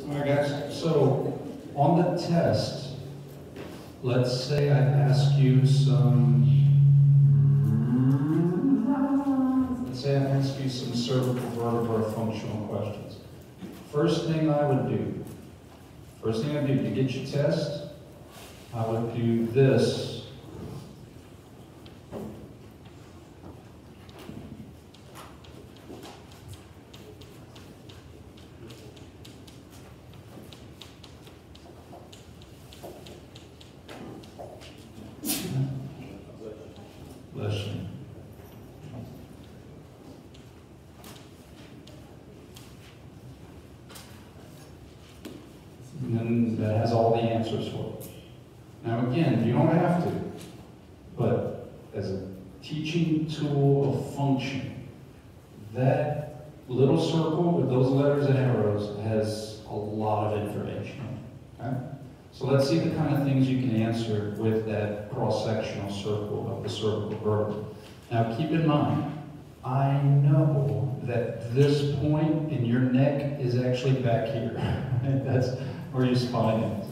All right, guys. So on the test, let's say I ask you some cervical vertebra functional questions. First thing I'd do, to get your test, I would do this. Bless you. And then that has all the answers for it. Now again, you don't have to, but as a teaching tool of function, that little circle with those letters and arrows has a lot of information. Okay? So let's see the kind of things you can answer with that cross-sectional circle of the cervical vertebra. Now keep in mind, I know that this point in your neck is actually back here. That's where your spine is.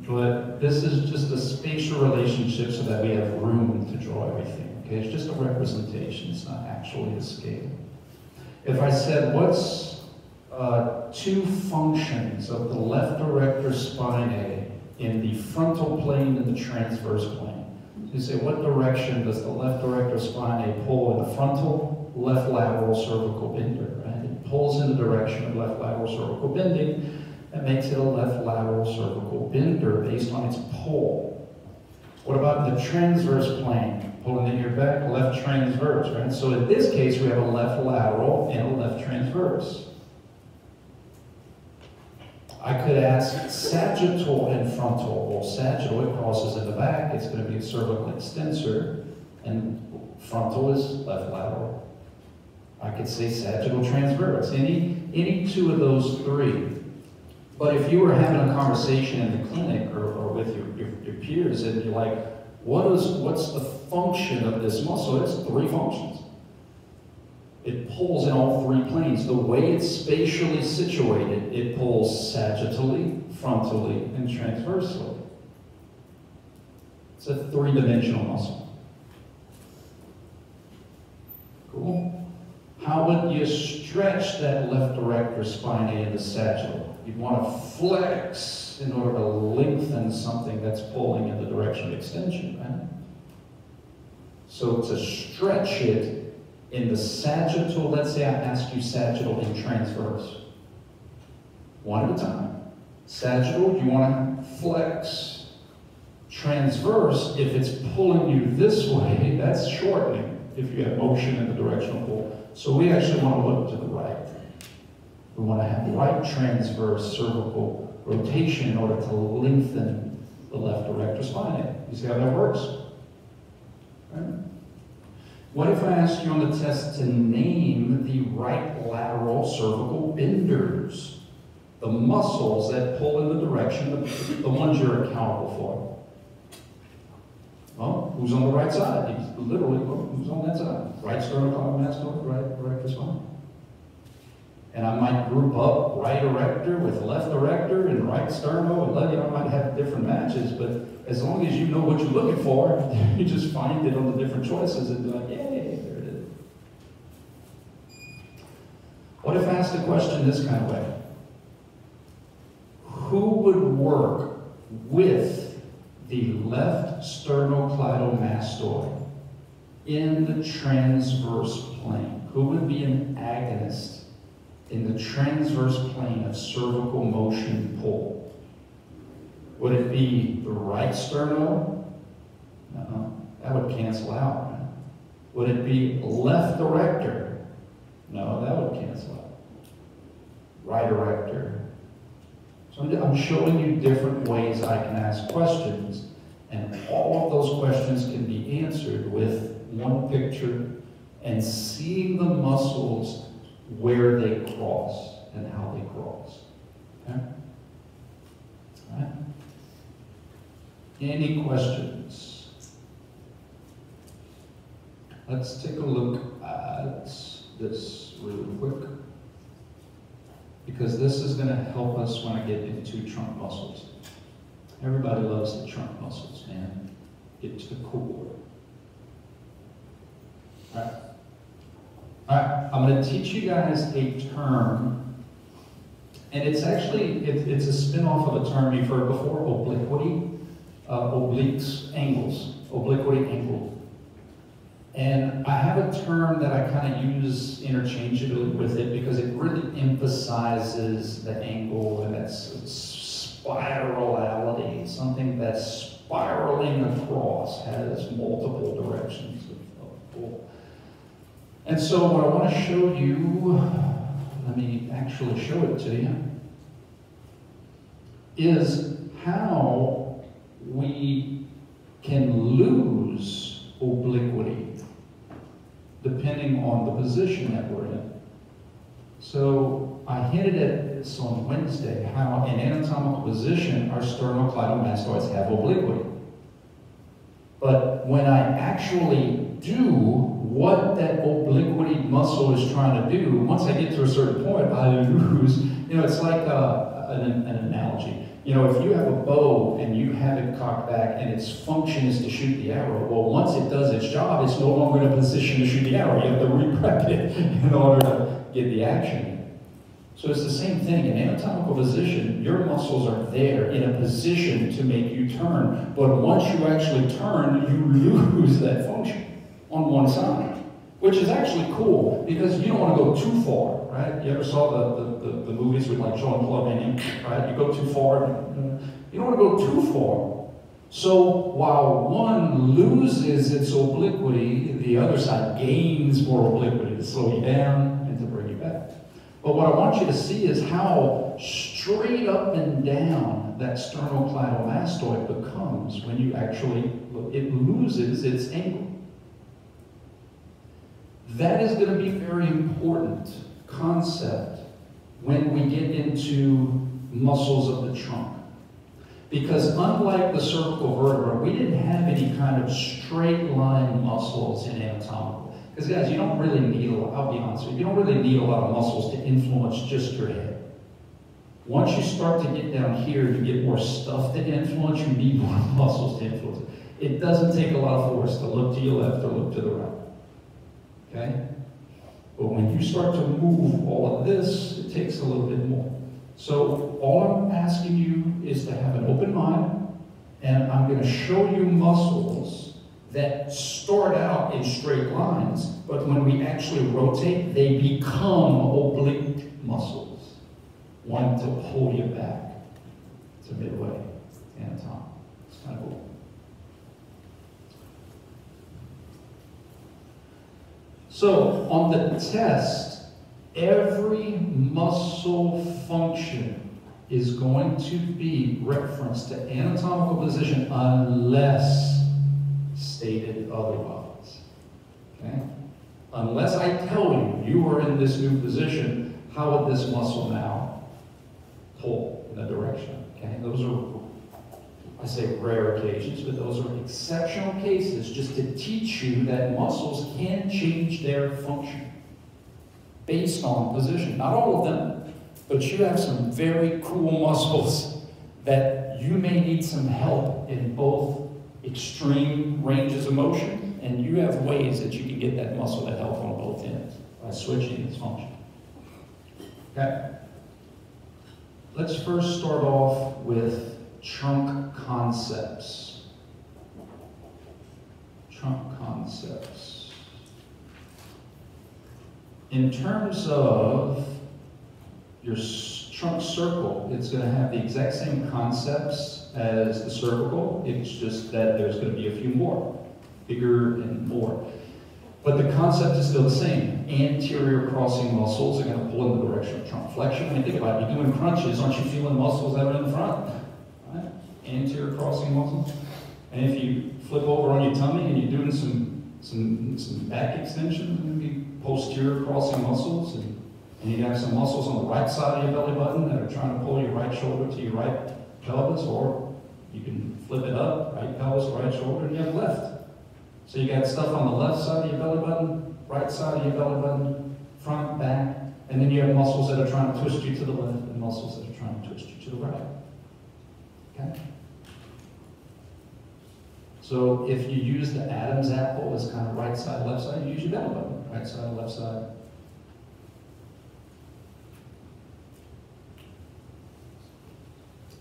But this is just a spatial relationship so that we have room to draw everything. Okay, it's just a representation, it's not actually a scale. If I said, what's two functions of the left erector spinae in the frontal plane and the transverse plane? So you say, what direction does the left erector spinae pull in the frontal? Left lateral cervical bender, right? It pulls in the direction of left lateral cervical bending. That makes it a left lateral cervical bender based on its pull. What about the transverse plane? Pulling in your back, left transverse, right? So in this case, we have a left lateral and a left transverse. I could ask sagittal and frontal. Well, sagittal, it crosses in the back. It's going to be a cervical extensor. And frontal is left lateral. I could say sagittal transverse. Any two of those three. But if you were having a conversation in the clinic or with your peers and you're like, what's the function of this muscle? It's three functions. It pulls in all three planes. The way it's spatially situated, it pulls sagittally, frontally, and transversely. It's a three-dimensional muscle. Cool? How would you stretch that left erector spinae in the sagittal? You'd want to flex in order to lengthen something that's pulling in the direction of extension, right? So to stretch it in the sagittal, let's say I ask you sagittal and transverse. One at a time. Sagittal, you want to flex. Transverse, if it's pulling you this way, that's shortening if you have motion in the directional pull. So we actually want to look to the right. We want to have right transverse cervical rotation in order to lengthen the left erector spinae. You see how that works? Right? What if I asked you on the test to name the right lateral cervical benders? The muscles that pull in the direction of the ones you're accountable for. Well, who's on the right side? Literally, who's on that side? Right sternocleidomastoid, right erector spine. And I might group up right erector with left erector and right sterno, and I might have different matches, but as long as you know what you're looking for, you just find it on the different choices and be like, yay, there it is. What if I asked the question this kind of way? Who would work with the left sternocleidomastoid in the transverse plane? Who would be an agonist in the transverse plane of cervical motion pull? Would it be the right sterno? No, that would cancel out. Right? Would it be left erector? No, that would cancel out. Right erector. So I'm showing you different ways I can ask questions, and all of those questions can be answered with one picture and seeing the muscles where they cross and how they cross. Okay? All right? Any questions? Let's take a look at this really quick. because this is going to help us when I get into trunk muscles. Everybody loves the trunk muscles, man. Get to the core. All right. All right, I'm going to teach you guys a term, and it's actually, it's a spin-off of a term you've heard before, obliquity, obliques, angles, obliquity, angle. And I have a term that I kind of use interchangeably with it because it really emphasizes the angle and that's spirality, something that's spiraling across, has multiple directions of pull. And so what I want to show you, let me actually show it to you, is how we can lose obliquity depending on the position that we're in. So I hinted at this on Wednesday, how in anatomical position our sternocleidomastoids have obliquity. But when I actually do what that obliquity muscle is trying to do, once I get to a certain point, I lose. You know, it's like an analogy. You know, if you have a bow and you have it cocked back and its function is to shoot the arrow, well, once it does its job, it's no longer in a position to shoot the arrow. You have to re-prep it in order to get the action. So it's the same thing. In anatomical position, your muscles are there in a position to make you turn. But once you actually turn, you lose that function on one side, which is actually cool because you don't want to go too far, right? You ever saw the movies with like Jean-Claude Van Damme, right? You go too far, you don't want to go too far. So while one loses its obliquity, the other side gains more obliquity to slow you down and to bring you back. But what I want you to see is how straight up and down that sternocleidomastoid becomes when you actually, it loses its angle. That is going to be a very important concept when we get into muscles of the trunk. Because unlike the cervical vertebra, we didn't have any kind of straight line muscles in anatomical. Because guys, you don't really need a lot, I'll be honest with you, you don't really need a lot of muscles to influence just your head. Once you start to get down here, you get more stuff to influence, you need more muscles to influence it. It doesn't take a lot of force to look to your left or look to the right. Okay? But when you start to move all of this, it takes a little bit more. So all I'm asking you is to have an open mind, and I'm going to show you muscles that start out in straight lines, but when we actually rotate, they become oblique muscles. One to pull you back to midway anatomy. It's kind of cool. So on the test, every muscle function is going to be referenced to anatomical position unless stated otherwise. Okay? Unless I tell you, you are in this new position, how would this muscle now pull in a direction? Okay? Those are, I say rare occasions, but those are exceptional cases just to teach you that muscles can change their function based on position. Not all of them, but you have some very cool muscles that you may need some help in both extreme ranges of motion, and you have ways that you can get that muscle to help on both ends by switching its function. Okay? Let's first start off with trunk concepts. Trunk concepts. In terms of your trunk circle, it's going to have the exact same concepts as the cervical. It's just that there's going to be a few more, bigger and more. But the concept is still the same. Anterior crossing muscles are going to pull in the direction of trunk flexion. When you think about it, you're doing crunches, aren't you feeling muscles that are in the front? Right? Anterior crossing muscles. And if you flip over on your tummy and you're doing some back extensions, going to be posterior crossing muscles. And you have some muscles on the right side of your belly button that are trying to pull your right shoulder to your right pelvis, or you can flip it up, right pelvis, right shoulder, and you have left. So you got stuff on the left side of your belly button, right side of your belly button, front, back, And then you have muscles that are trying to twist you to the left and muscles that are trying to twist you to the right. Okay? So if you use the Adam's apple as kind of right side, left side, you use your belly button. Right side, left side.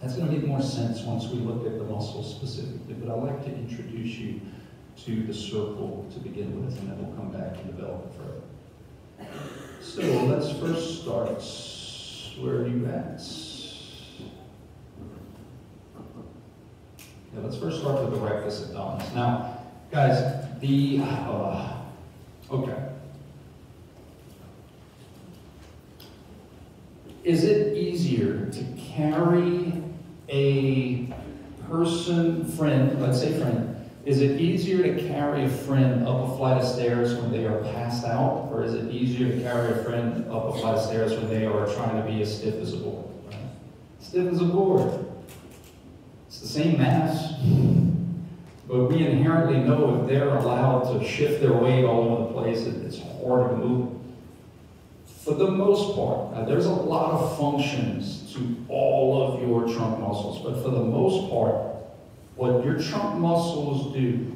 That's going to make more sense once we look at the muscles specifically, but I'd like to introduce you to the circle to begin with, and then we'll come back and develop it further. So let's first start. Where are you at? Yeah, let's first start with the rectus abdominis. Now, guys, okay. Is it easier to carry a friend, let's say friend, is it easier to carry a friend up a flight of stairs when they are passed out, or is it easier to carry a friend up a flight of stairs when they are trying to be as stiff as a board? Right? Stiff as a board. It's the same mass, but we inherently know if they're allowed to shift their weight all over the place, it's harder to move. For the most part, now there's a lot of functions to all of your trunk muscles, but for the most part, what your trunk muscles do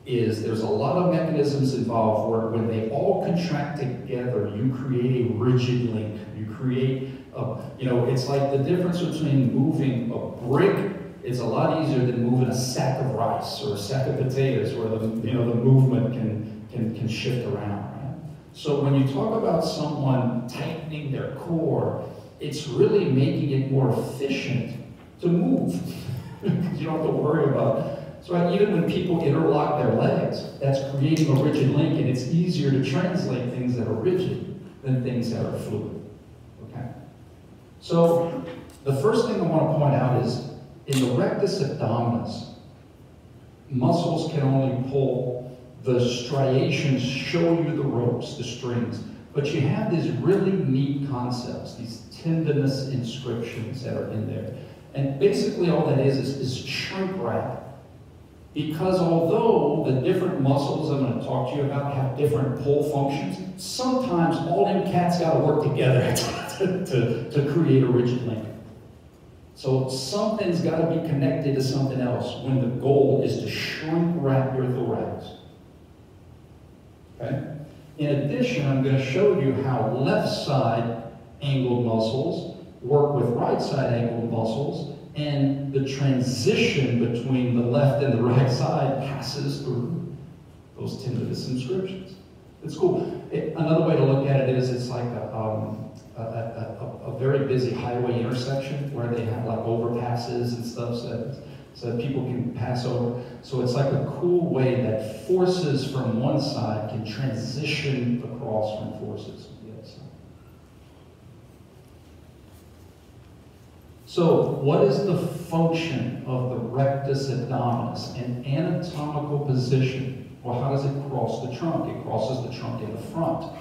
is there's a lot of mechanisms involved where when they all contract together, you create a rigid link. You create it's like the difference between moving a brick is a lot easier than moving a sack of rice or a sack of potatoes, where the movement can shift around. Right? So when you talk about someone tightening their core, it's really making it more efficient to move. You don't have to worry about it. So even when people interlock their legs, that's creating a rigid link, and it's easier to translate things that are rigid than things that are fluid. Okay? So the first thing I want to point out is in the rectus abdominis, muscles can only pull the striations, show you the ropes, the strings, but you have these really neat concepts, these tendinous inscriptions that are in there. And basically all that is shrink wrap. Because although the different muscles I'm going to talk to you about have different pull functions, sometimes all them cats got to work together to create a rigid link. So something's got to be connected to something else when the goal is to shrink wrap your thorax. Okay? In addition, I'm going to show you how left side angled muscles work with right side angled muscles, and the transition between the left and the right side passes through those tendinous inscriptions. It's cool. Another way to look at it is it's like a very busy highway intersection where they have like overpasses and stuff so that people can pass over. So it's like a cool way that forces from one side can transition across from forces on the other side. So what is the function of the rectus abdominis? An anatomical position. Well, how does it cross the trunk? It crosses the trunk in the front.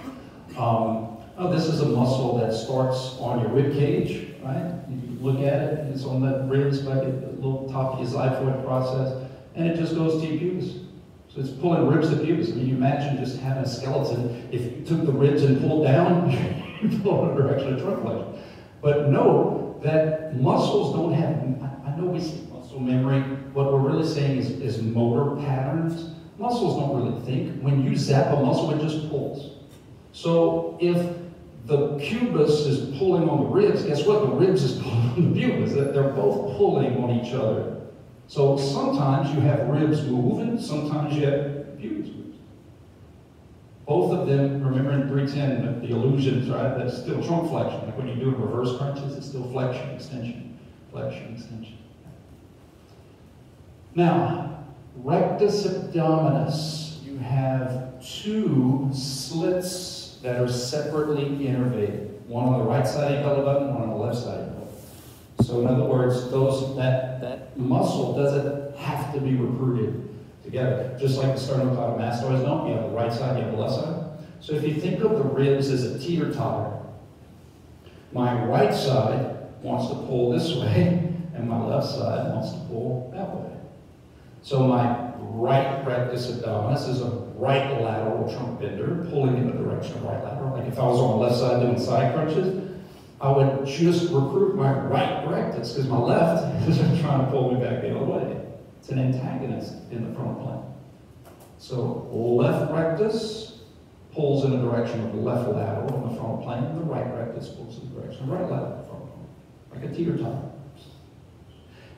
This is a muscle that starts on your rib cage, right? You look at it, it's on the ribs, like a little top of your xiphoid process, and it just goes to your pubis. So it's pulling ribs to pubis. I mean, you imagine just having a skeleton. If you took the ribs and pulled down, you pull in the direction of trunk flexion. But know that muscles don't have, I know we say muscle memory, what we're really saying is motor patterns. Muscles don't really think. When you zap a muscle, it just pulls. So if the pubis is pulling on the ribs, guess what? The ribs is pulling on the pubis. They're both pulling on each other. So sometimes you have ribs moving, sometimes you have pubis moving. Both of them, remember in 310, the illusions, right? That's still trunk flexion. Like when you do reverse crunches, it's still flexion, extension, flexion, extension. Now, rectus abdominis, you have two slits that are separately innervated. One on the right side of your belly button, one on the left side of your belly button. So in other words, that muscle doesn't have to be recruited together. Just like the sternocleidomastoids don't, you have the right side, you have the left side. So if you think of the ribs as a teeter-totter, my right side wants to pull this way, and my left side wants to pull that way. So my right rectus abdominis is a right lateral trunk bender, pulling in the direction of right lateral. Like if I was on the left side doing side crunches, I would just recruit my right rectus because my left is trying to pull me back the other way. It's an antagonist in the frontal plane. So left rectus pulls in the direction of the left lateral in the frontal plane, and the right rectus pulls in the direction of the right lateral in the frontal plane, like a teeter-totter.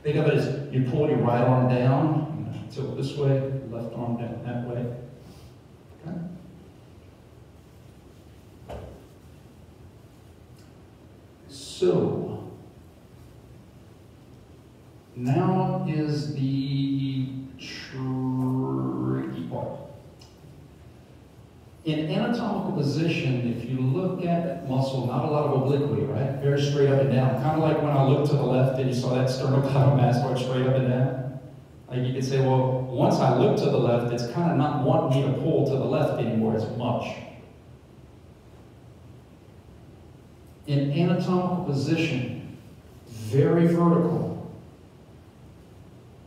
Think of it as you pull your right arm down, tilt this way, left arm down that way. Okay? So, now is the tricky part. In anatomical position, if you look at muscle, not a lot of obliquity, right? Very straight up and down. Kind of like when I looked to the left and you saw that sternocleidomastoid straight up and down. Like you could say, well, once I look to the left, it's kind of not wanting me to pull to the left anymore as much. In anatomical position, very vertical.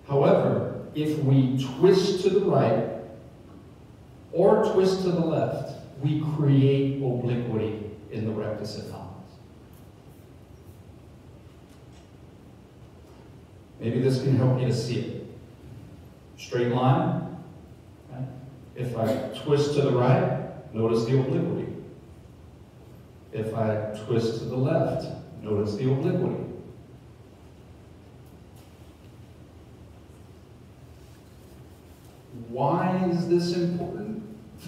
However, if we twist to the right or twist to the left, we create obliquity in the rectus abdominis. Maybe this can help you to see it. Straight line. Okay. If I twist to the right, notice the obliquity. If I twist to the left, notice the obliquity. Why is this important?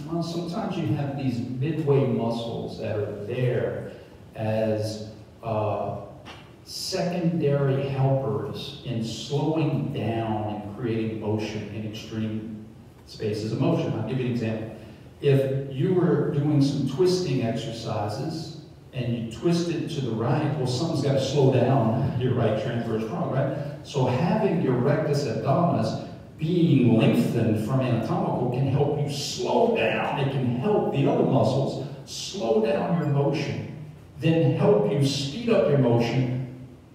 Well, sometimes you have these midway muscles that are there as secondary helpers in slowing down and creating motion in extreme spaces of motion. I'll give you an example. If you were doing some twisting exercises and you twisted to the right, well, something's got to slow down your right transverse trunk, right? So having your rectus abdominis being lengthened from anatomical can help you slow down. It can help the other muscles slow down your motion, then help you speed up your motion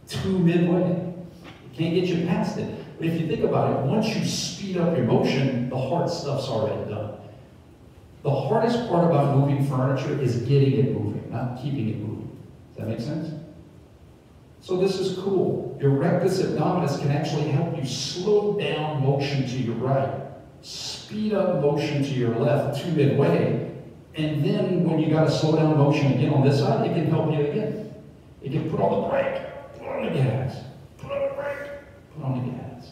to midway. It can't get you past it. But if you think about it, once you speed up your motion, the hard stuff's already done. The hardest part about moving furniture is getting it moving, not keeping it moving. Does that make sense? So this is cool. Your rectus abdominis can actually help you slow down motion to your right, speed up motion to your left to midway, and then when you got to slow down motion again on this side, it can help you again. It can put on the brake, put on the gas, put on the brake, put on the gas,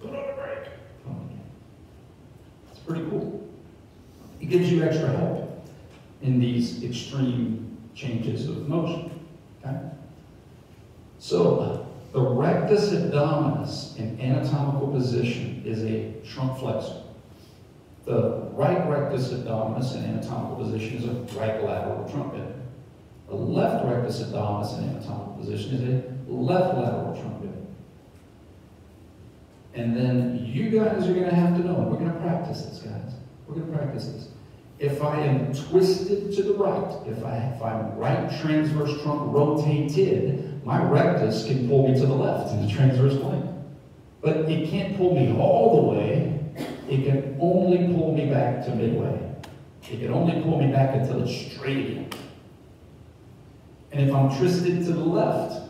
put on the brake, put on the gas. It's pretty cool. It gives you extra help in these extreme changes of motion. Okay? So, the rectus abdominis in anatomical position is a trunk flexor. The right rectus abdominis in anatomical position is a right lateral trunk bender. The left rectus abdominis in anatomical position is a left lateral trunk bender. And then you guys are going to have to know, and we're going to practice this, guys. We're going to practice this. If I am twisted to the right, if I'm right transverse trunk rotated, my rectus can pull me to the left in the transverse plane. But it can't pull me all the way. It can only pull me back to midway. It can only pull me back until it's straight again. And if I'm twisted to the left,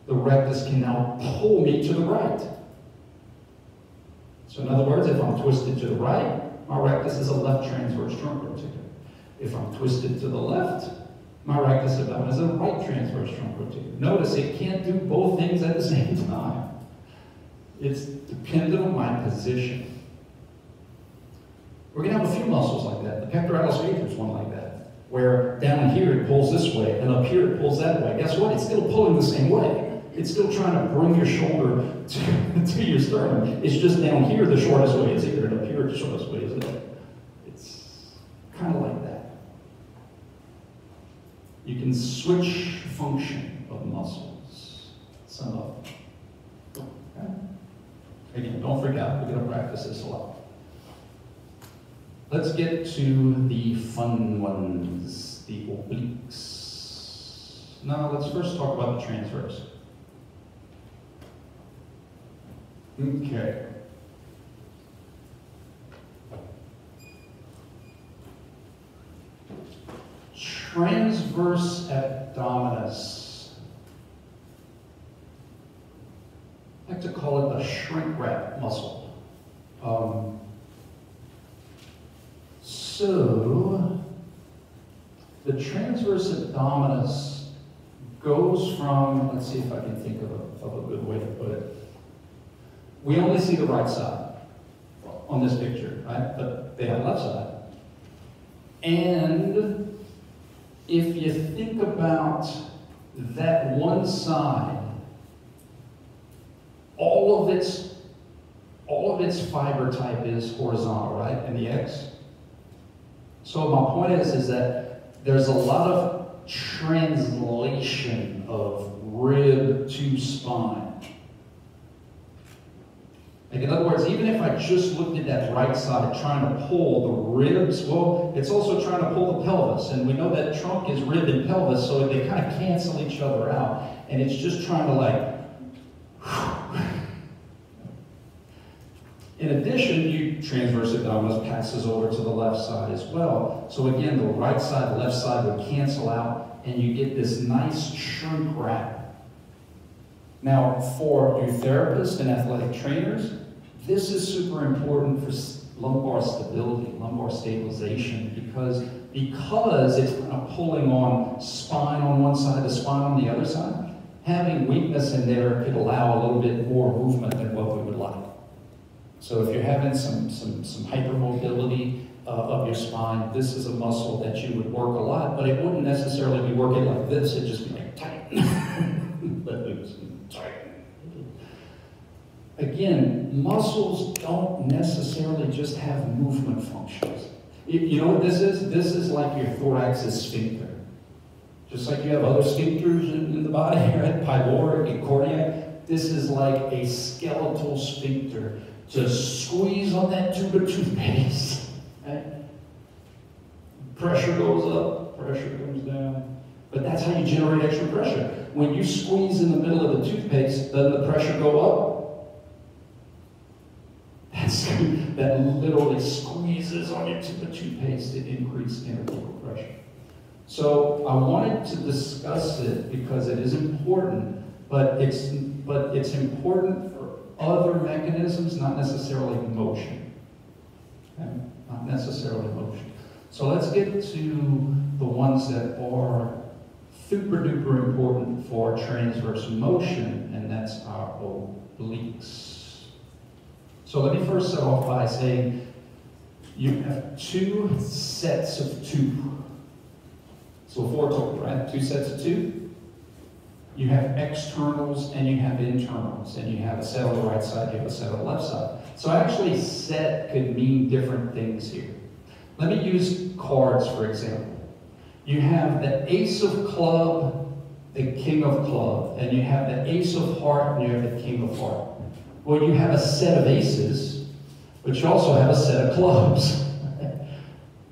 the rectus can now pull me to the right. So in other words, if I'm twisted to the right, my rectus is a left transverse trunk rotator. If I'm twisted to the left, my rectus abdominis is a right transverse trunk rotator. Notice it can't do both things at the same time. It's dependent on my position. We're going to have a few muscles like that. The pectoralis major is one like that, where down here it pulls this way, and up here it pulls that way. Guess what? It's still pulling the same way. It's still trying to bring your shoulder to your sternum. It's just down here the shortest way is here, and up here the shortest way is there. It's kind of like that. You can switch function of muscles, some of them. Okay? Again, don't freak out. We're going to practice this a lot. Let's get to the fun ones, the obliques. Now, let's first talk about the transverse. Okay. transverse abdominis. I like to call it the shrink wrap muscle. So, the transverse abdominis goes from, let's see if I can think of a good way to put it. We only see the right side on this picture, right? But they have the left side. And if you think about that one side, all of its fiber type is horizontal, right? In the X. So my point is that there's a lot of translation of rib to spine. Like in other words, even if I just looked at that right side trying to pull the ribs, well, it's also trying to pull the pelvis. And we know that trunk is rib and pelvis, so they kind of cancel each other out. And it's just trying to like, in addition, transverse abdominis passes over to the left side as well. So again, the right side, the left side would cancel out, and you get this nice shrink wrap. Now, for your therapists and athletic trainers, this is super important for lumbar stability, lumbar stabilization, because it's kind of pulling on spine on one side, the spine on the other side. Having weakness in there could allow a little bit more movement than what we would like. So if you're having some hypermobility of your spine, this is a muscle that you would work a lot, but it wouldn't necessarily be working like this. It'd just be like tight. Let loose and tight. Again, muscles don't necessarily just have movement functions. You know what this is? This is like your thoracic sphincter. Just like you have other sphincters in the body, right? Pyloric and cardiac. This is like a skeletal sphincter to squeeze on that tube of toothpaste. Right? Pressure goes up, pressure comes down. But that's how you generate extra pressure. When you squeeze in the middle of the toothpaste, doesn't the pressure go up? That literally squeezes on your tube of toothpaste to increase intervertebral pressure. So I wanted to discuss it because it is important, but it's important for other mechanisms, not necessarily motion. Okay? Not necessarily motion. So let's get to the ones that are super duper important for transverse motion, and that's our obliques. So let me first start off by saying you have two sets of two. So four total, right? Two sets of two. You have externals and you have internals, and you have a set on the right side, you have a set on the left side. So actually set could mean different things here. Let me use cards, for example. You have the ace of club, the king of club, and you have the ace of heart, and you have the king of heart. Well, you have a set of aces, but you also have a set of clubs.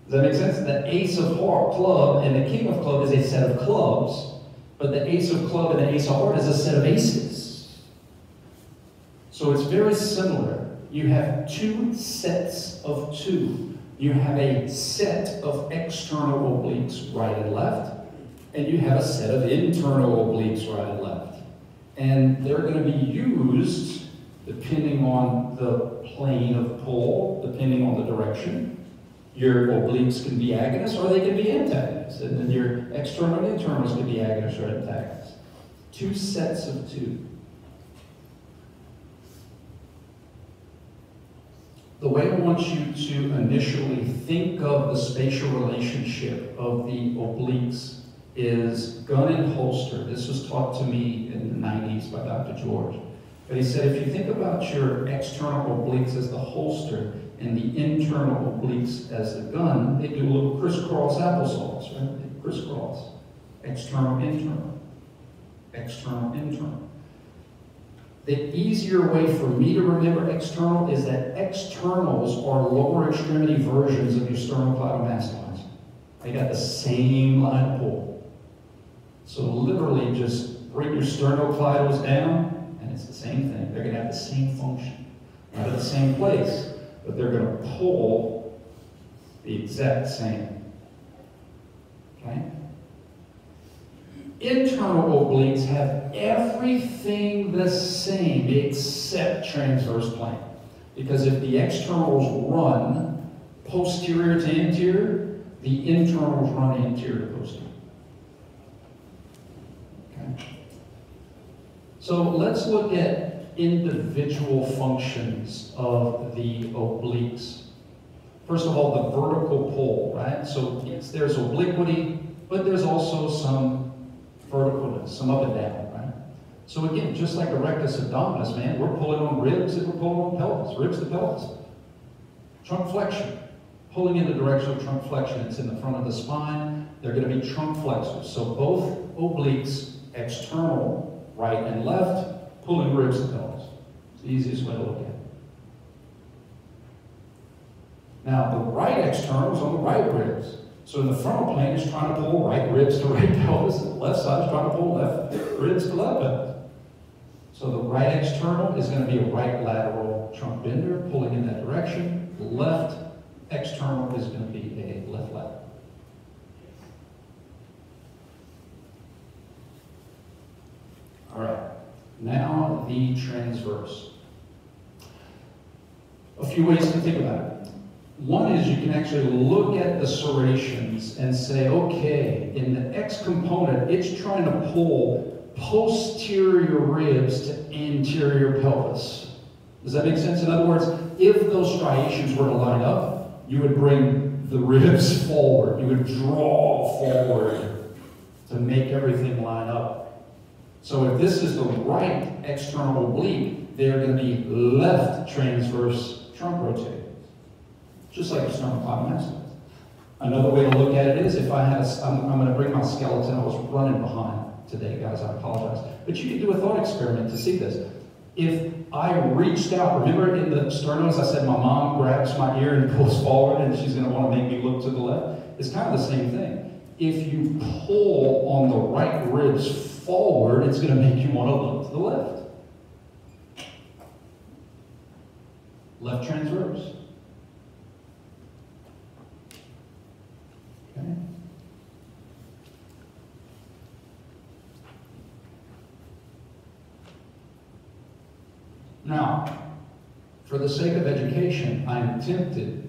Does that make sense? The ace of heart, club, and the king of club is a set of clubs, but the ace of club and the ace of heart is a set of aces. So it's very similar. You have two sets of two. You have a set of external obliques, right and left, and you have a set of internal obliques, right and left. And they're going to be used depending on the plane of pull, depending on the direction. Your obliques can be agonists or they can be antagonists. And then your external and internals can be agonists or antagonists. Two sets of two. The way I want you to initially think of the spatial relationship of the obliques is gun and holster. This was taught to me in the 90s by Dr. George. But he said, if you think about your external obliques as the holster and the internal obliques as the gun, they do a little crisscross applesauce, right? They crisscross. External, internal. External, internal. The easier way for me to remember external is that externals are lower extremity versions of your sternocleidomastoids. They got the same line of pull. So literally just bring your sternocleidos down, and it's the same thing. They're going to have the same function. Not at the same place, but they're going to pull the exact same. Okay? Internal obliques have everything the same except transverse plane. Because if the externals run posterior to anterior, the internals run anterior to posterior. Okay? So let's look at individual functions of the obliques. First of all, the vertical pull, right? So yes, there's obliquity, but there's also some verticalness, some up and down, right? So again, just like the rectus abdominis, man, we're pulling on ribs and we're pulling on pelvis, ribs to pelvis. Trunk flexion, pulling in the direction of trunk flexion. It's in the front of the spine. They're going to be trunk flexors. So both obliques, external, right and left, pulling ribs to pelvis. It's the easiest way to look at it. Now, the right external is on the right ribs. So in the frontal plane, it's trying to pull right ribs to right pelvis, and the left side is trying to pull left ribs to left pelvis. So the right external is going to be a right lateral trunk bender, pulling in that direction. The left external is going to be a left lateral. All right, now the transverse. A few ways to think about it. One is you can actually look at the serrations and say, okay, in the X component, it's trying to pull posterior ribs to anterior pelvis. Does that make sense? In other words, if those striations were to line up, you would bring the ribs forward. You would draw forward to make everything line up. So if this is the right external oblique, they're going to be left transverse trunk rotated. Just like a sternocleidomastoid. Another way to look at it is if I had I'm going to bring my skeleton. I was running behind today, guys. I apologize. But you can do a thought experiment to see this. If I reached out, remember in the sternos, I said my mom grabs my ear and pulls forward and she's going to want to make me look to the left. It's kind of the same thing. If you pull on the right ribs forward, it's going to make you want to look to the left. Left transverse. Okay. Now, for the sake of education, I'm tempted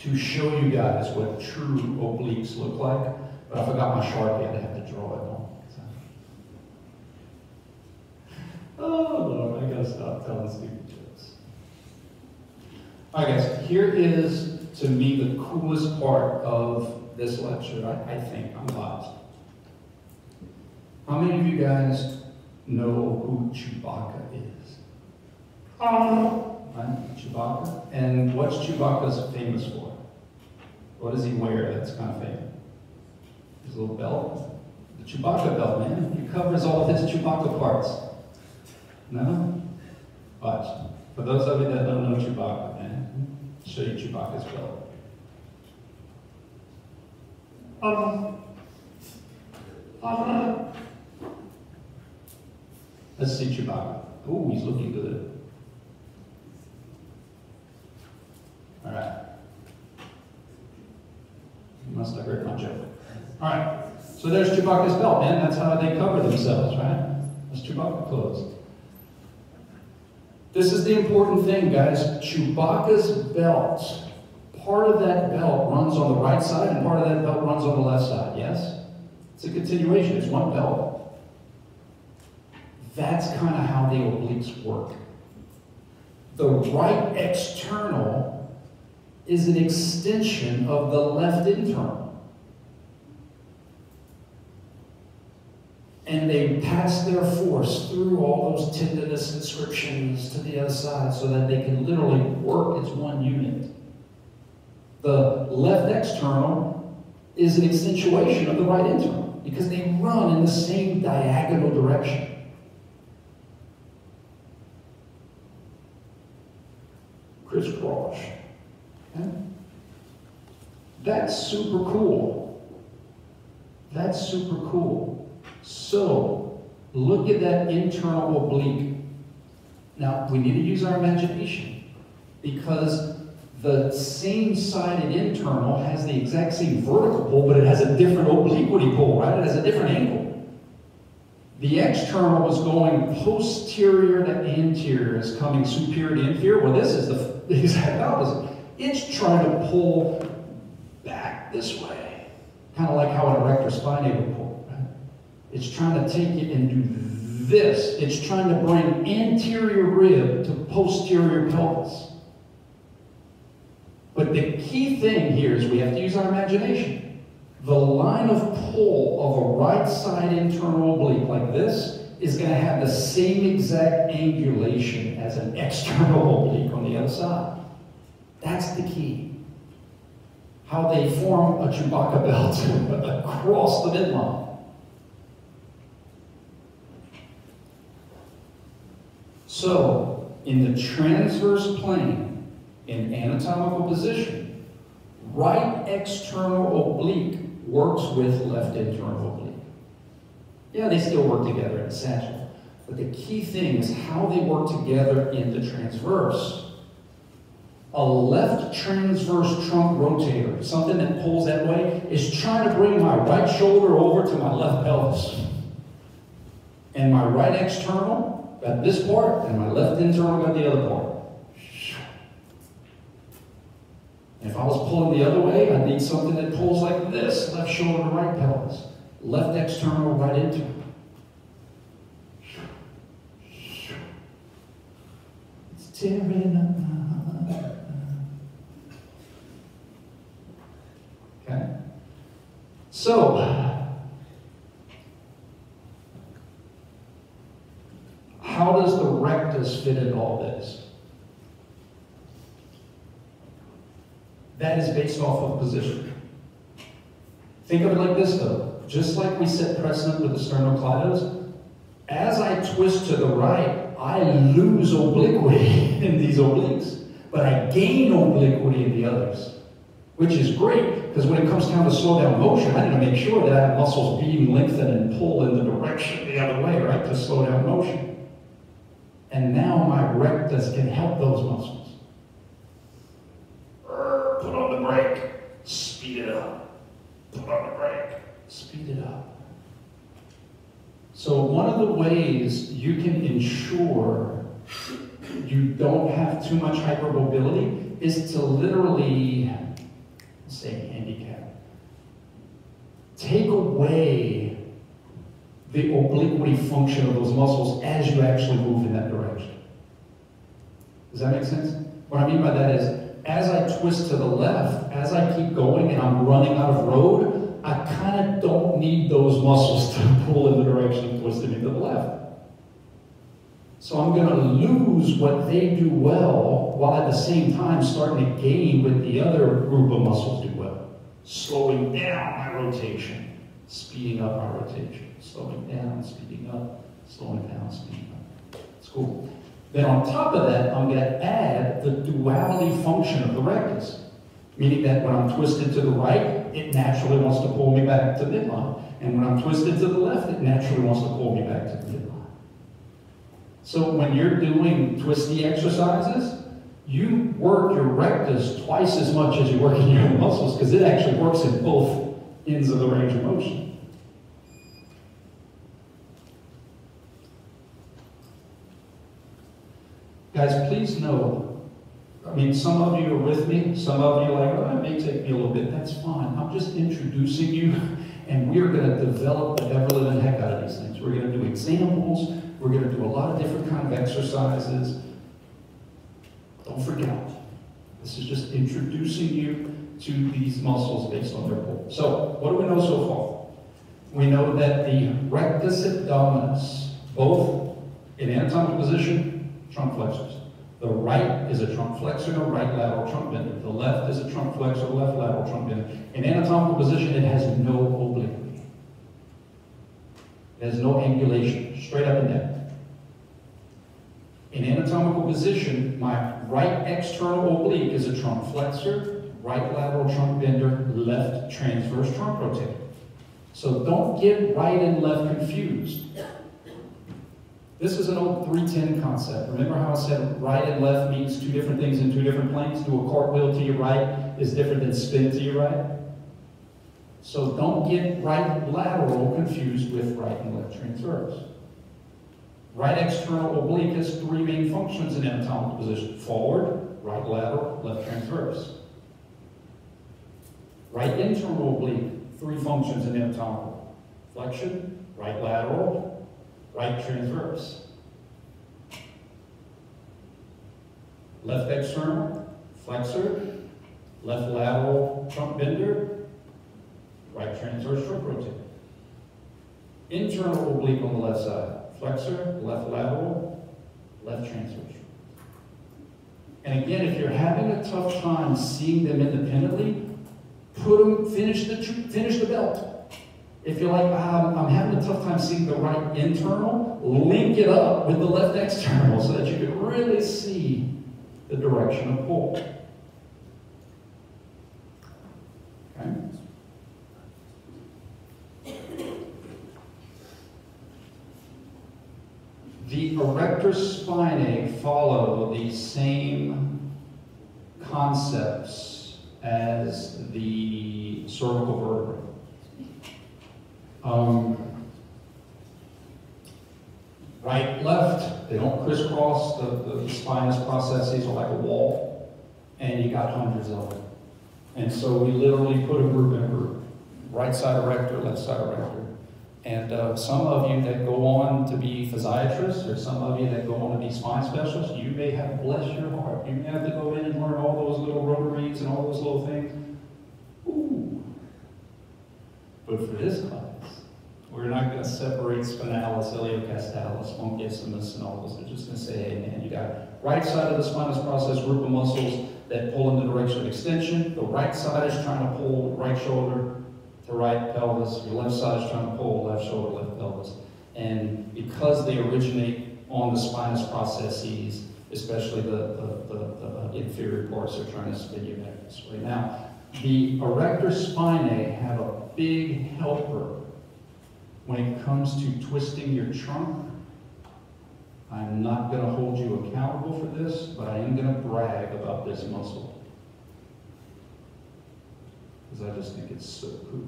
to show you guys what true obliques look like, but I forgot my Sharpie. I'd have to draw it on. So. Oh, Lord, I gotta stop telling stupid jokes. All right, guys, here is, to me, the coolest part of this lecture, I think. I'm biased. How many of you guys know who Chewbacca is? Right? Chewbacca. And what's Chewbacca's famous for? What does he wear that's kind of famous? His little belt? The Chewbacca belt, man. It covers all of his Chewbacca parts. No? Watch. For those of you that don't know Chewbacca, man, I'll show you Chewbacca's belt. Let's see Chewbacca. Oh, he's looking good. All right. You must have heard my joke. All right. So there's Chewbacca's belt, man. That's how they cover themselves, right? That's Chewbacca clothes. This is the important thing, guys. Chewbacca's belt. Part of that belt runs on the right side and part of that belt runs on the left side, yes? It's a continuation, it's one belt. That's kind of how the obliques work. The right external is an extension of the left internal. And they pass their force through all those tendinous inscriptions to the other side so that they can literally work as one unit. The left external is an accentuation of the right internal because they run in the same diagonal direction. Crisscross. Okay? That's super cool. That's super cool. So, look at that internal oblique. Now, we need to use our imagination because the same-sided internal has the exact same vertical pull, but it has a different obliquity pull, right? It has a different angle. The external was going posterior to anterior, is coming superior to inferior. Well, this is the exact opposite. It's trying to pull back this way. Kind of like how an erector spinae would pull, right? It's trying to take it and do this. It's trying to bring anterior rib to posterior pelvis. But the key thing here is we have to use our imagination. The line of pull of a right side internal oblique like this is going to have the same exact angulation as an external oblique on the other side. That's the key. How they form a Chewbacca belt across the midline. So, in the transverse plane, in anatomical position, right external oblique works with left internal oblique. Yeah, they still work together in a satchel, but the key thing is how they work together in the transverse. A left transverse trunk rotator, something that pulls that way, is trying to bring my right shoulder over to my left pelvis. And my right external got this part, and my left internal got the other part. And if I was pulling the other way, I'd need something that pulls like this, left shoulder to right pelvis, left external right internal. It's tearing up my heart. Okay? So, how does the rectus fit in all this? That is based off of position. Think of it like this, though. Just like we set precedent with the sternocleidos, as I twist to the right, I lose obliquity in these obliques, but I gain obliquity in the others, which is great, because when it comes time to slow down motion, I need to make sure that I have muscles being lengthened and pull in the direction the other way, right, to slow down motion. And now my rectus can help those muscles. Put on the brake, speed it up. Put on the brake, speed it up. So one of the ways you can ensure you don't have too much hypermobility is to literally, let's say handicap, take away the obliquity function of those muscles as you actually move in that direction. Does that make sense? What I mean by that is, as I twist to the left, as I keep going and I'm running out of road, I kind of don't need those muscles to pull in the direction of twisting me to the left. So I'm going to lose what they do well, while at the same time starting to gain what the other group of muscles do well. Slowing down my rotation, speeding up my rotation. Slowing down, speeding up, slowing down, speeding up. It's cool. Then on top of that, I'm going to add the duality function of the rectus, meaning that when I'm twisted to the right, it naturally wants to pull me back to midline. And when I'm twisted to the left, it naturally wants to pull me back to the midline. So when you're doing twisty exercises, you work your rectus twice as much as you work in your own muscles, because it actually works in both ends of the range of motion. Guys, please know, I mean, some of you are with me, some of you are like, oh, it may take me a little bit. That's fine. I'm just introducing you, and we're going to develop the ever-living heck out of these things. We're going to do examples. We're going to do a lot of different kind of exercises. Don't freak out. This is just introducing you to these muscles based on their pull. So, what do we know so far? We know that the rectus abdominis, both in anatomical position, trunk flexors. The right is a trunk flexor, the right lateral trunk bender. The left is a trunk flexor, left lateral trunk bender. In anatomical position, it has no obliquity. It has no angulation, straight up and down. In anatomical position, my right external oblique is a trunk flexor, right lateral trunk bender, left transverse trunk rotator. So don't get right and left confused. This is an old 310 concept. Remember how I said right and left means two different things in two different planes? Do a cartwheel to your right is different than spin to your right. So don't get right lateral confused with right and left transverse. Right external oblique has three main functions in anatomical position: forward, right lateral, left transverse. Right internal oblique, three functions in anatomical: flexion, right lateral, right transverse. Left external, flexor, left lateral, trunk bender, right transverse, trunk rotator. Internal oblique on the left side: flexor, left lateral, left transverse. And again, if you're having a tough time seeing them independently, finish the belt. If you're like, I'm having a tough time seeing the right internal, link it up with the left external so that you can really see the direction of pull. Okay? The erector spinae follow the same concepts as the cervical vertebrae. Right, left, they don't crisscross. The spinous processes are like a wall, and you got hundreds of them. And so we literally put a group in a group. Right side erector, left side erector. And some of you that go on to be physiatrists, or some of you that go on to be spine specialists, you may have, bless your heart, you may have to go in and learn all those little rotaries and all those little things. Ooh. But for this class, we're not going to separate spinalis, iliocastalis, longissimus, and all those. We're just going to say, hey man, you got right side of the spinous process, group of muscles that pull in the direction of extension. The right side is trying to pull right shoulder to right pelvis. Your left side is trying to pull left shoulder, left pelvis. And because they originate on the spinous processes, especially the inferior parts, are trying to spin you back this way. Now, the erector spinae have a big helper when it comes to twisting your trunk. I'm not going to hold you accountable for this, but I am going to brag about this muscle, because I just think it's so cool.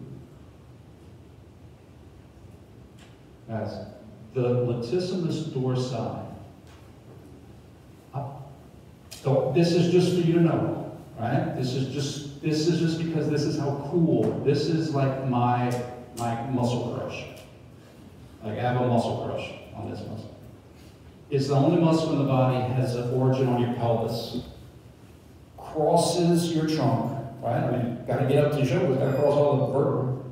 As the latissimus dorsi, this is just for you to know, right? This is just because this is how cool. This is like my muscle crush. Like I have a muscle crush on this muscle. It's the only muscle in the body that has an origin on your pelvis. Crosses your trunk, right? I mean, got to get up to your shoulders, got to cross all the vertebrae.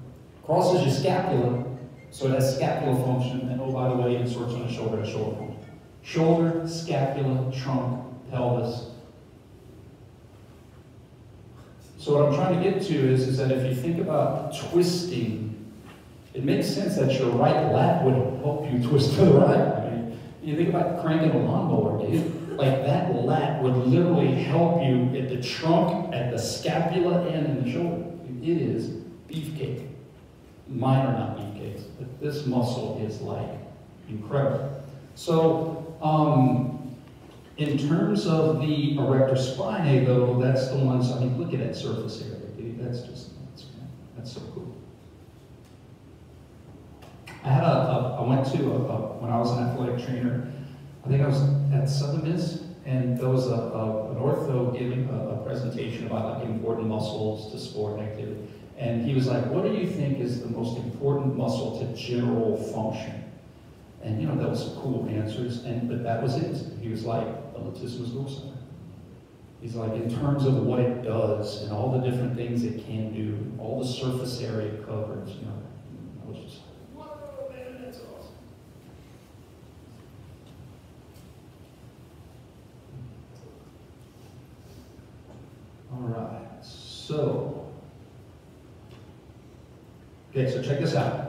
Crosses your scapula, so it has scapular function, and oh, by the way, it inserts on the shoulder, has shoulder function. Shoulder, scapula, trunk, pelvis. So what I'm trying to get to is that if you think about twisting, it makes sense that your right lat would help you twist to the right. I mean, you think about cranking a lawnmower, dude. Like that lat would literally help you at the trunk, at the scapula, and in the shoulder. It is beefcake. Mine are not beefcakes, but this muscle is like incredible. So, in terms of the erector spinae, though, that's the ones, I mean, look at that surface area, dude. That's just nuts, man. That's so cool. I went to, when I was an athletic trainer, I think I was at Southern Miss, and there was an ortho giving a presentation about like important muscles to sport and activity. And he was like, what do you think is the most important muscle to general function? And you know, that was some cool answers, but that was it. He was like, the latissimus dorsi. He's like, in terms of what it does and all the different things it can do, all the surface area coverage, you know, I was just like, whoa, man, that's awesome. All right, so, okay, so check this out.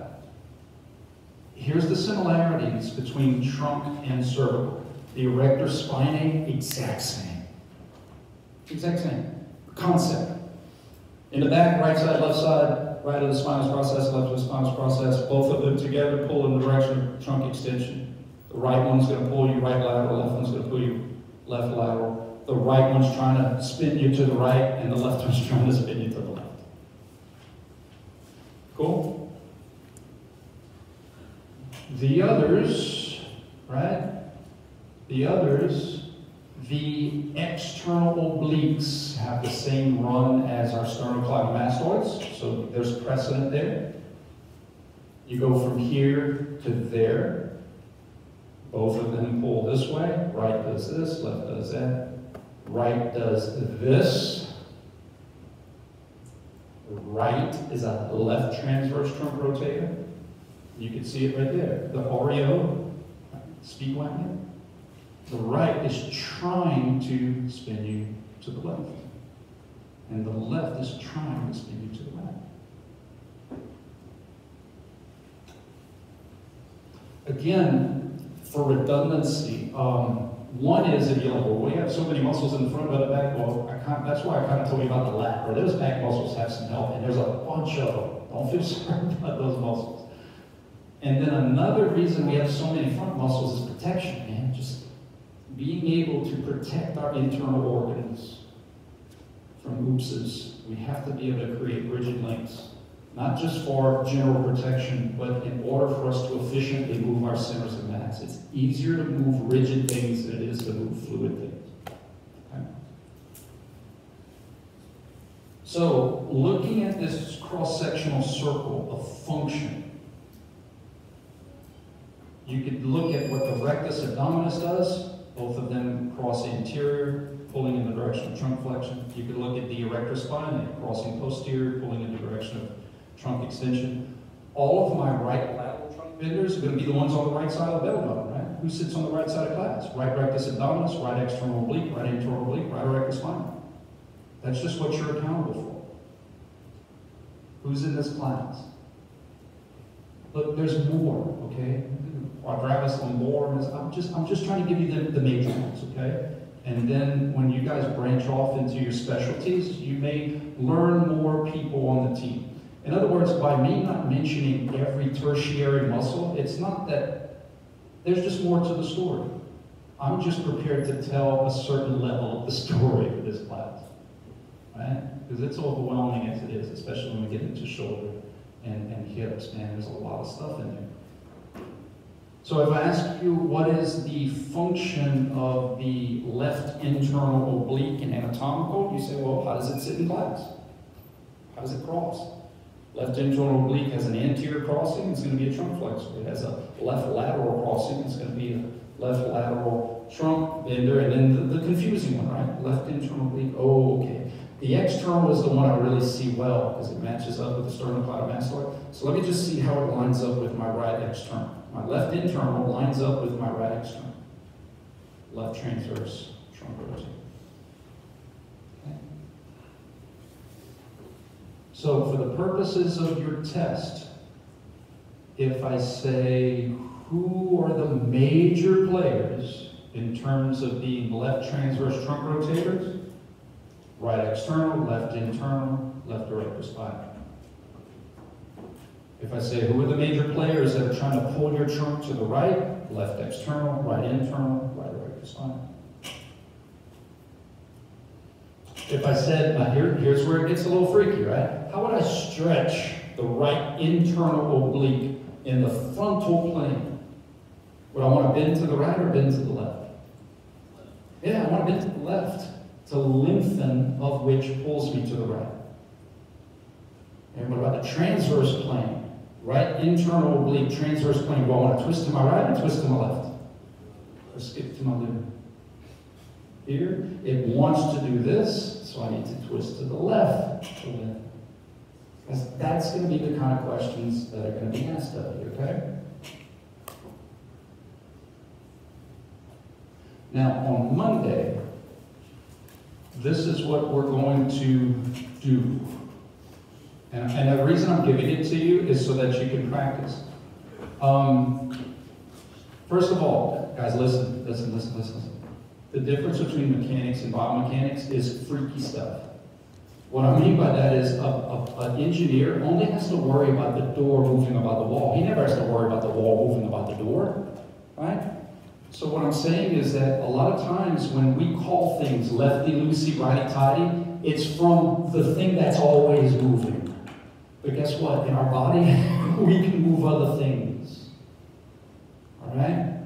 Here's the similarities between trunk and cervical. The erector spinae, exact same. Exact same. Concept. In the back, right side, left side, right of the spinous process, left of the spinous process, both of them together pull in the direction of trunk extension. The right one's going to pull you right lateral, left one's going to pull you left lateral. The right one's trying to spin you to the right, and the left one's trying to spin you to the left. The others, right? The others, the external obliques have the same run as our sternocleidomastoids, so there's precedent there. You go from here to there. Both of them pull this way. Right does this, left does that. Right does this. Right is a left transverse trunk rotator. You can see it right there. The REO, speed wagon. The right is trying to spin you to the left. And the left is trying to spin you to the right. Again, for redundancy, one is if you're like, well, we have so many muscles in the front of the back. Well, that's why I kind of told you about the lat, where those back muscles have some help, and there's a bunch of them. Don't feel sorry about those muscles. And then another reason we have so many front muscles is protection, man. Just being able to protect our internal organs from oopses. We have to be able to create rigid links. Not just for general protection, but in order for us to efficiently move our centers of mass. It's easier to move rigid things than it is to move fluid things. Okay? So, looking at this cross-sectional circle of function, you could look at what the rectus abdominis does. Both of them cross anterior, pulling in the direction of trunk flexion. You could look at the erector spine, crossing posterior, pulling in the direction of trunk extension. All of my right lateral trunk benders are going to be the ones on the right side of the belly button, right? Who sits on the right side of class? Right rectus abdominis, right external oblique, right internal oblique, right erector spinal. That's just what you're accountable for. Who's in this class? Look, there's more, okay? Quadratus lumborum. I'm just trying to give you the major ones, okay? And then when you guys branch off into your specialties, you may learn more people on the team. In other words, by me not mentioning every tertiary muscle, it's not that there's just more to the story. I'm just prepared to tell a certain level of the story for this class, right? Because it's overwhelming as it is, especially when we get into shoulder and hips, man, there's a lot of stuff in there. So if I ask you what is the function of the left internal oblique and anatomical, you say, well, how does it sit in class? How does it cross? Left internal oblique has an anterior crossing, it's going to be a trunk flexor. It has a left lateral crossing, it's going to be a left lateral trunk bender, and then the confusing one, right? Left internal oblique, oh, okay. The external is the one I really see well, because it matches up with the sternocleidomastoid. So let me just see how it lines up with my right external. My left internal lines up with my right external. Left transverse trunk rotator. Okay. So for the purposes of your test, if I say, who are the major players in terms of being left transverse trunk rotators? Right external, left internal, left erector spinal. If I say, who are the major players that are trying to pull your trunk to the right? Left external, right internal, right erector spinal. If I said, now here's where it gets a little freaky, right? How would I stretch the right internal oblique in the frontal plane? Would I want to bend to the right or bend to the left? Yeah, I want to bend to the left, to lengthen of which pulls me to the right. And what about the transverse plane? Right internal oblique, transverse plane. Do I want to twist to my right or twist to my left? Or skip to my left? Here, it wants to do this, so I need to twist to the left. Because that's going to be the kind of questions that are going to be asked of you, okay? Now, on Monday, this is what we're going to do. And the reason I'm giving it to you is so that you can practice. First of all, guys, listen. The difference between mechanics and biomechanics is freaky stuff. What I mean by that is an engineer only has to worry about the door moving about the wall. He never has to worry about the wall moving about the door, right? So what I'm saying is that a lot of times when we call things lefty-loosey, righty-tighty, it's from the thing that's always moving. But guess what? In our body, we can move other things. all right?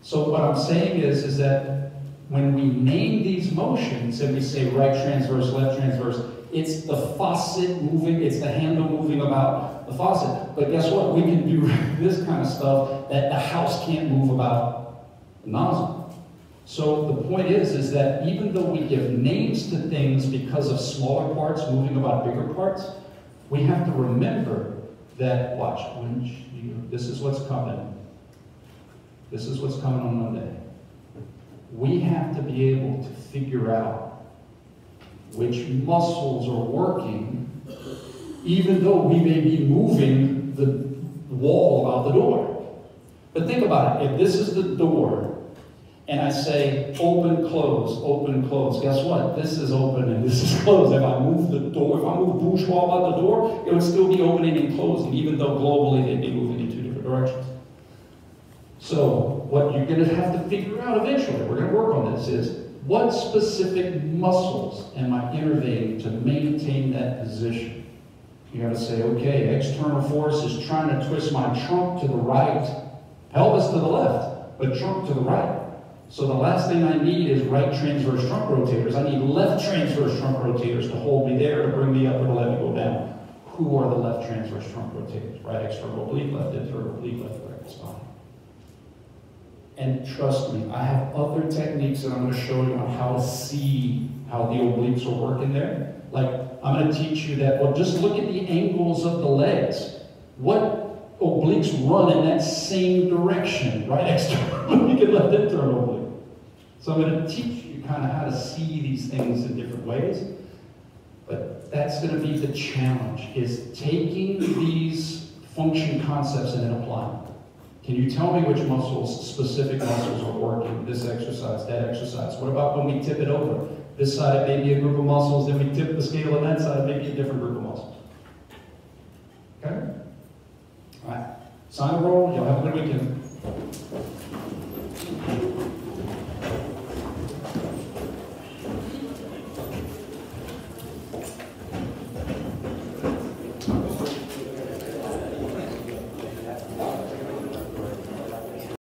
So what I'm saying is that when we name these motions and we say right transverse, left transverse, it's the faucet moving, it's the handle moving about the faucet. But guess what? We can do this kind of stuff that the house can't move about the nozzle. So the point is that even though we give names to things because of smaller parts moving about bigger parts, we have to remember that, watch, this is what's coming. This is what's coming on Monday. We have to be able to figure out which muscles are working, even though we may be moving the wall out the door. But think about it. If this is the door, and I say open, close, guess what? This is open and this is closed. If I move the door, if I move bourgeois out the door, it would still be opening and closing, even though globally they'd be moving in two different directions. So what you're going to have to figure out eventually, we're going to work on this, is what specific muscles am I innervating to maintain that position? You got to say, okay, external force is trying to twist my trunk to the right, pelvis to the left, but trunk to the right. So the last thing I need is right transverse trunk rotators. I need left transverse trunk rotators to hold me there, to bring me up, or to let me go down. Who are the left transverse trunk rotators? Right external oblique, left internal oblique, left erector spine. And trust me, I have other techniques that I'm going to show you on how to see how the obliques are working there. Like, I'm going to teach you that, well, just look at the angles of the legs. What obliques run in that same direction, right external oblique and left internal oblique. So I'm going to teach you kind of how to see these things in different ways. But that's going to be the challenge, is taking these function concepts and then applying them. Can you tell me which muscles, specific muscles, are working? This exercise, that exercise. What about when we tip it over? This side it may be a group of muscles, then we tip the scale on that side, it may be a different group of muscles. Okay? All right. Sign the roll. Y'all have a good weekend.